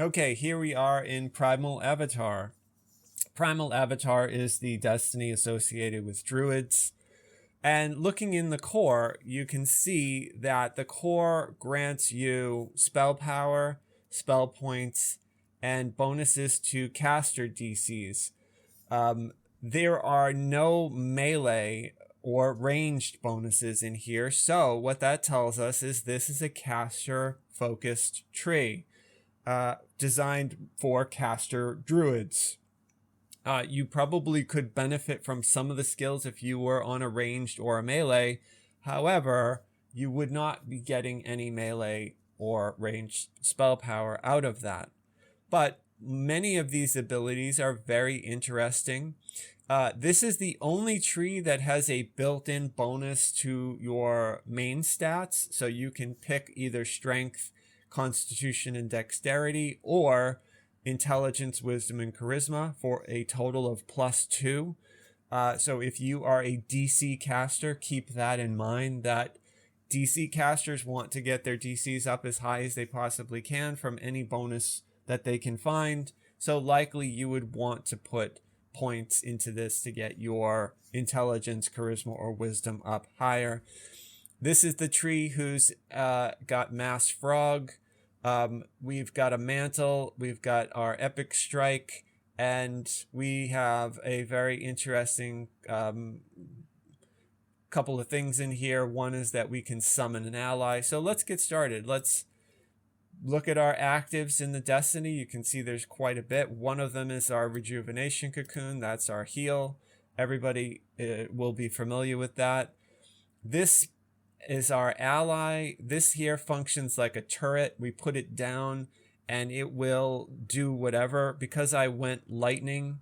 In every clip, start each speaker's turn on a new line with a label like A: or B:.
A: Okay, here we are in Primal Avatar. Primal Avatar is the destiny associated with druids. And looking in the core, you can see that the core grants you spell power, spell points, and bonuses to caster DCs. There are no melee or ranged bonuses in here. So what that tells us is this is a caster-focused tree designed for caster druids. You probably could benefit from some of the skills if you were on a ranged or a melee. However, you would not be getting any melee or ranged spell power out of that. But many of these abilities are very interesting. This is the only tree that has a built-in bonus to your main stats. So you can pick either strength, constitution, and dexterity, or intelligence, wisdom, and charisma for a total of +2. So if you are a DC caster, keep that in mind, that DC casters want to get their DCs up as high as they possibly can from any bonus that they can find. So likely you would want to put points into this to get your intelligence, charisma, or wisdom up higher. This is the tree who's got Mass Frog. We've got a Mantle, we've got our Epic Strike, and we have a very interesting couple of things in here. One is that we can summon an ally. So let's get started. Let's look at our actives in the Destiny. You can see there's quite a bit. One of them is our Rejuvenation Cocoon. That's our heal. Everybody will be familiar with that. This is our ally. This here functions like a turret. We put it down and it will do whatever. Because I went lightning,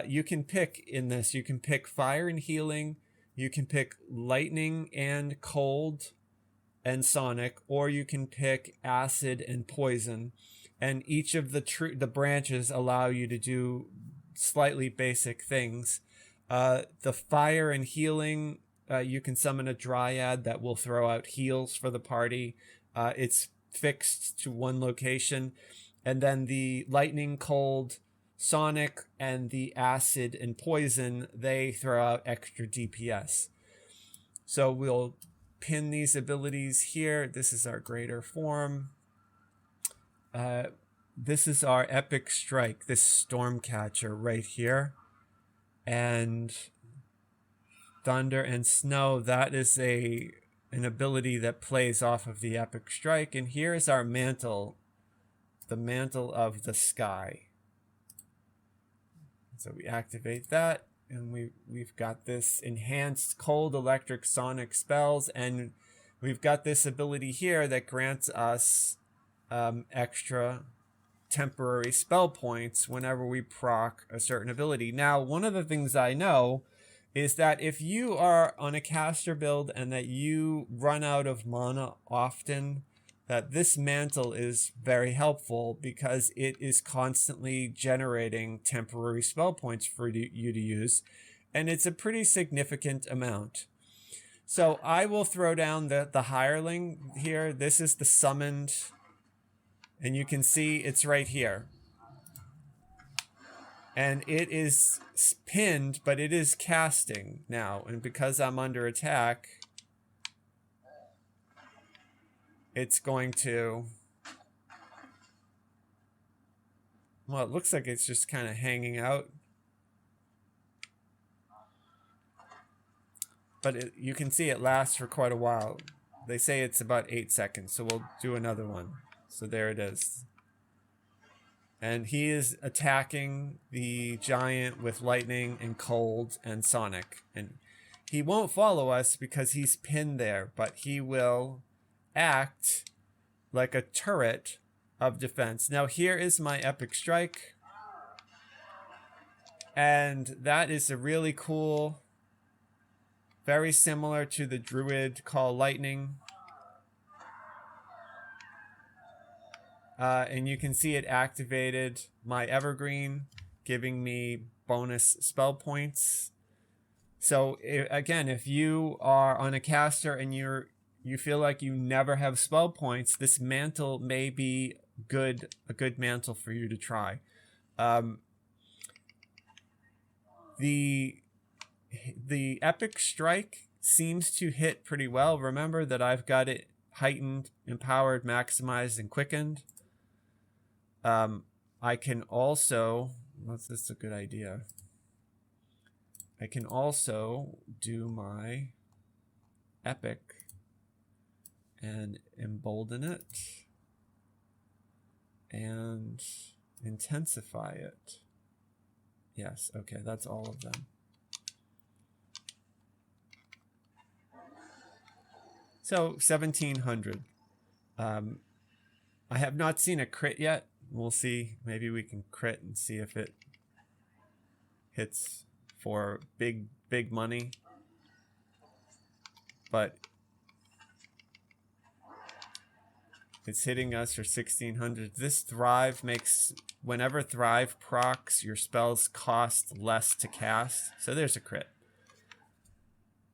A: you can pick in this. You can pick fire and healing. You can pick lightning and cold and sonic, or you can pick acid and poison. And each of the branches allow you to do slightly basic things. The fire and healing, you can summon a dryad that will throw out heals for the party. It's fixed to one location. And then the lightning, cold, sonic, and the acid and poison, they throw out extra DPS. So we'll pin these abilities here. This is our greater form. This is our Epic Strike, this Stormcatcher right here. And Thunder and Snow, that is an ability that plays off of the Epic Strike. And here is our Mantle, the Mantle of the Sky. So we activate that, and we've got this enhanced cold, electric, sonic spells, and we've got this ability here that grants us extra temporary spell points whenever we proc a certain ability. Now, one of the things I know is that if you are on a caster build and that you run out of mana often, that this Mantle is very helpful because it is constantly generating temporary spell points for you to use, and it's a pretty significant amount. So I will throw down the hireling here. This is the summoned, and you can see it's right here. And it is pinned, but it is casting now, and because I'm under attack, it's going to, well, it looks like it's just kind of hanging out. But you can see it lasts for quite a while. They say it's about 8 seconds, so we'll do another one. So there it is. And he is attacking the giant with lightning and cold and sonic. And he won't follow us because he's pinned there, but he will act like a turret of defense. Now here is my Epic Strike, and that is a really cool, very similar to the Druid Call Lightning, and you can see it activated my Evergreen, giving me bonus spell points. So again, if you are on a caster and you feel like you never have spell points, this Mantle may be a good mantle for you to try. The epic strike seems to hit pretty well. Remember that I've got it heightened, empowered, maximized, and quickened. I can also, that's a good idea. I can also do my epic and embolden it and intensify it. Yes, okay, that's all of them. So 1700. I have not seen a crit yet. We'll see. Maybe we can crit and see if it hits for big money. But it's hitting us for 1600. This Thrive makes, whenever Thrive procs, your spells cost less to cast. So there's a crit.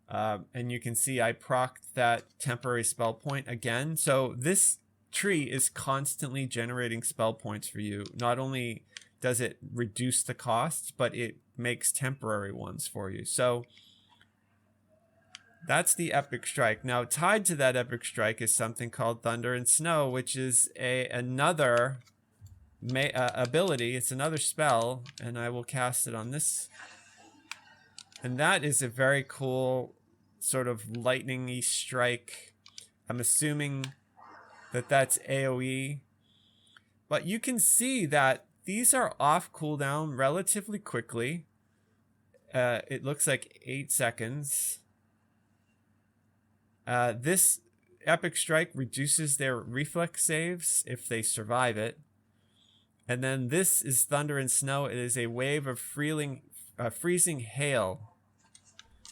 A: And you can see I procced that temporary spell point again. So this tree is constantly generating spell points for you. Not only does it reduce the costs, but it makes temporary ones for you. So that's the epic strike. Now tied to that epic strike is something called Thunder and Snow, which is another ability. It's another spell, and I will cast it on this. And that is a very cool sort of lightning-y strike. I'm assuming that that's AoE. But you can see that these are off cooldown relatively quickly. It looks like 8 seconds. This epic strike reduces their reflex saves if they survive it. And then this is Thunder and Snow. It is a wave of freezing hail.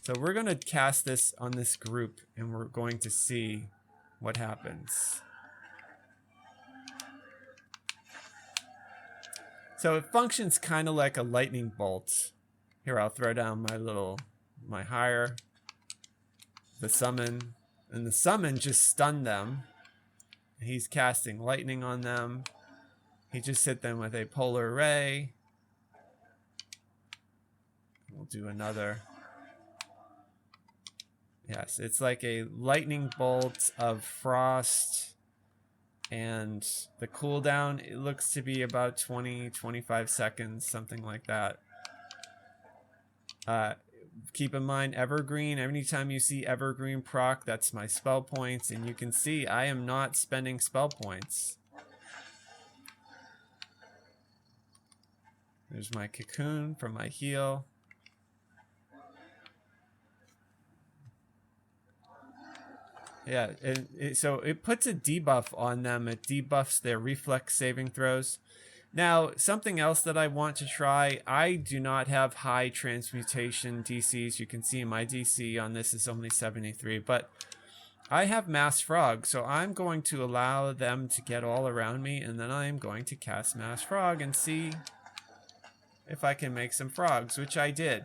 A: So we're going to cast this on this group, and we're going to see what happens. So it functions kind of like a lightning bolt. Here, I'll throw down my higher, the summon, and the summon just stunned them. He's casting lightning on them. He just hit them with a polar ray. We'll do another. Yes, it's like a lightning bolt of frost, and the cooldown, it looks to be about 20-25 seconds, something like that. Keep in mind Evergreen. Anytime you see Evergreen proc, that's my spell points, and you can see I am not spending spell points. There's my cocoon for my heal. Yeah, so it puts a debuff on them. It debuffs their reflex saving throws. Now, something else that I want to try, I do not have high transmutation DCs. You can see my DC on this is only 73, but I have Mass Frog, so I'm going to allow them to get all around me, and then I'm going to cast Mass Frog and see if I can make some frogs, which I did.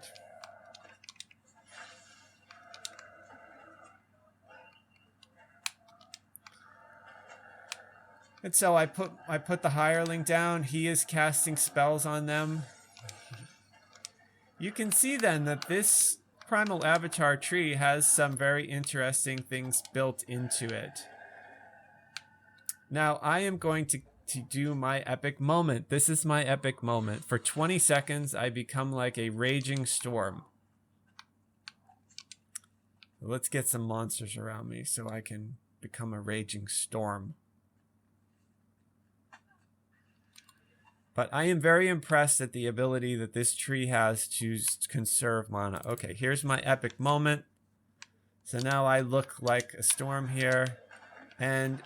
A: And so I put the hireling down. He is casting spells on them. You can see then that this Primal Avatar tree has some very interesting things built into it. Now I am going to do my epic moment. This is my epic moment. For 20 seconds, I become like a raging storm. Let's get some monsters around me so I can become a raging storm. But I am very impressed at the ability that this tree has to conserve mana. Okay, here's my epic moment. So now I look like a storm here. And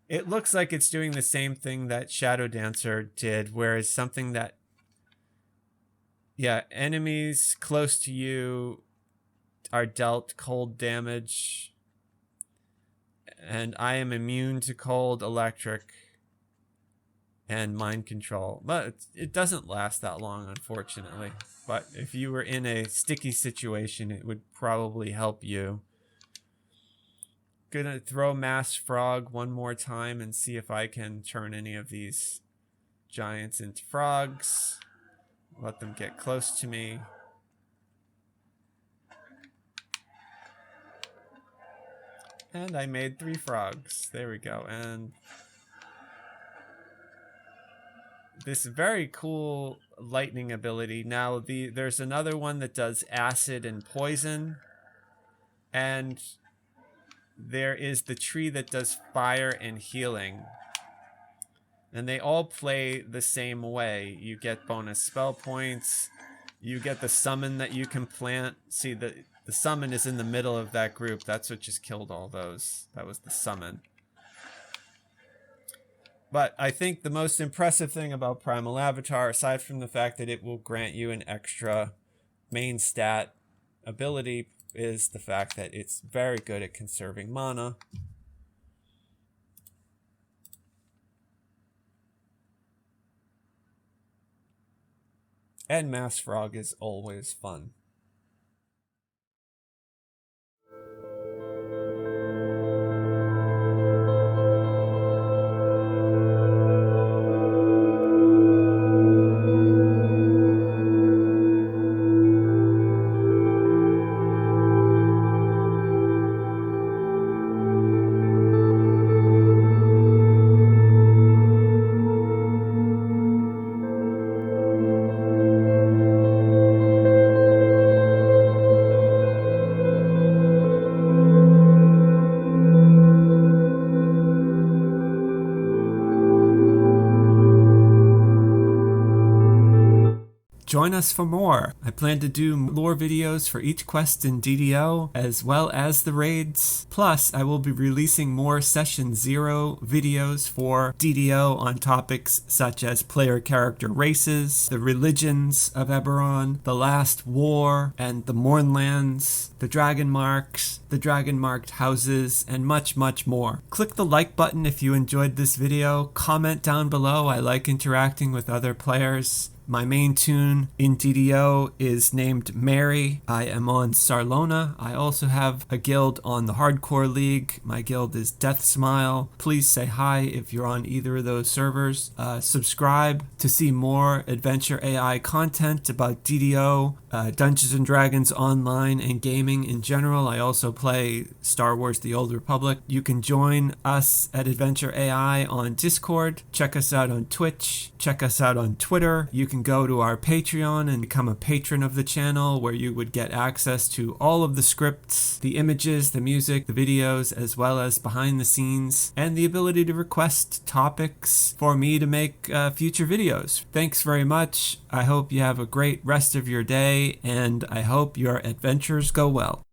A: it looks like it's doing the same thing that Shadow Dancer did, whereas something that, yeah, enemies close to you are dealt cold damage. And I am immune to cold, electric, and mind control. But it doesn't last that long, unfortunately. But if you were in a sticky situation, it would probably help you. gonna throw Mass Frog one more time and see if I can turn any of these giants into frogs. Let them get close to me. And I made 3 frogs. There we go. And this very cool lightning ability. Now there's another one that does acid and poison. And there is the tree that does fire and healing. And they all play the same way. You get bonus spell points. You get the summon that you can plant. See, the summon is in the middle of that group. That's what just killed all those. That was the summon. But I think the most impressive thing about Primal Avatar, aside from the fact that it will grant you an extra main stat ability, is the fact that it's very good at conserving mana. And Mass Frog is always fun. Join us for more. I plan to do lore videos for each quest in DDO, as well as the raids. Plus, I will be releasing more Session 0 videos for DDO on topics such as player character races, the religions of Eberron, the Last War, and the Mournlands, the Dragon Marks, the Dragon Marked houses, and much, much more. Click the like button if you enjoyed this video. Comment down below. I like interacting with other players. My main tune in DDO is named Mary. I am on Sarlona. I also have a guild on the Hardcore League. My guild is Death Smile. Please say hi if you're on either of those servers. Subscribe to see more Adventure AI content about DDO, Dungeons & Dragons Online, and gaming in general. I also play Star Wars The Old Republic. You can join us at Adventure AI on Discord. Check us out on Twitch. Check us out on Twitter. You can go to our Patreon and become a patron of the channel, where you would get access to all of the scripts, the images, the music, the videos, as well as behind the scenes, and the ability to request topics for me to make future videos. Thanks very much. I hope you have a great rest of your day, and I hope your adventures go well.